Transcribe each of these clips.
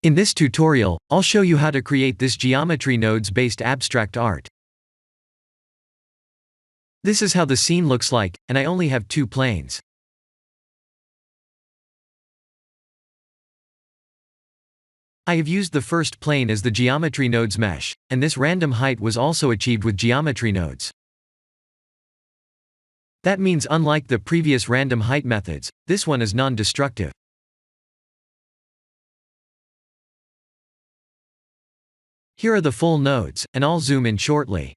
In this tutorial, I'll show you how to create this geometry nodes-based abstract art. This is how the scene looks like, and I only have 2 planes. I have used the first plane as the geometry nodes mesh, and this random height was also achieved with geometry nodes. That means unlike the previous random height methods, this one is non-destructive. Here are the full nodes, and I'll zoom in shortly.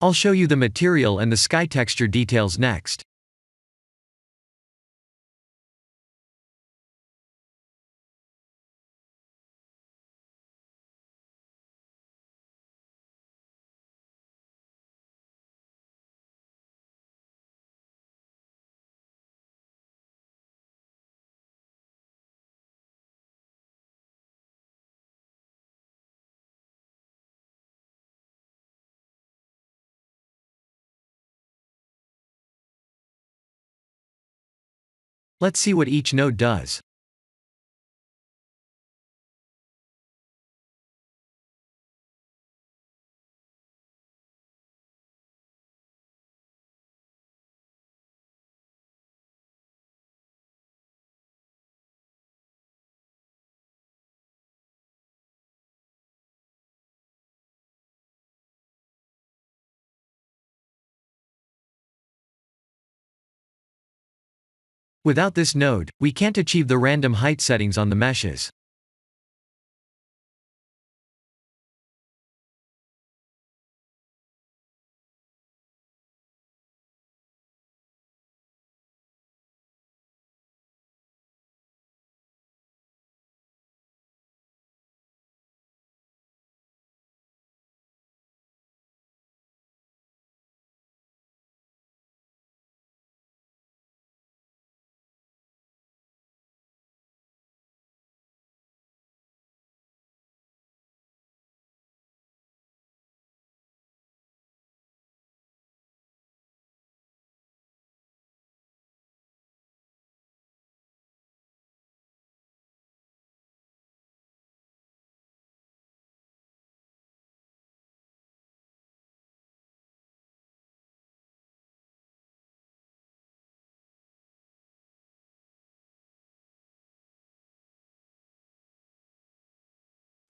I'll show you the material and the sky texture details next. Let's see what each node does. Without this node, we can't achieve the random height settings on the meshes.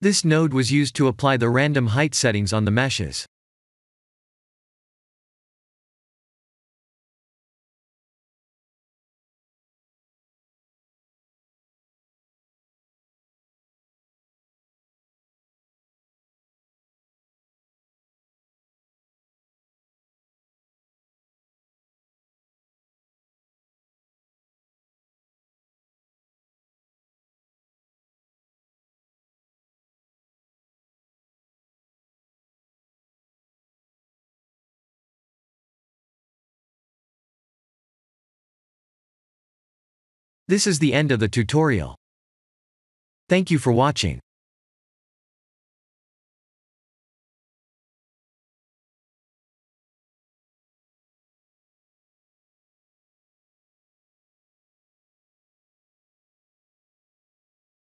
This node was used to apply the random height settings on the meshes. This is the end of the tutorial. Thank you for watching.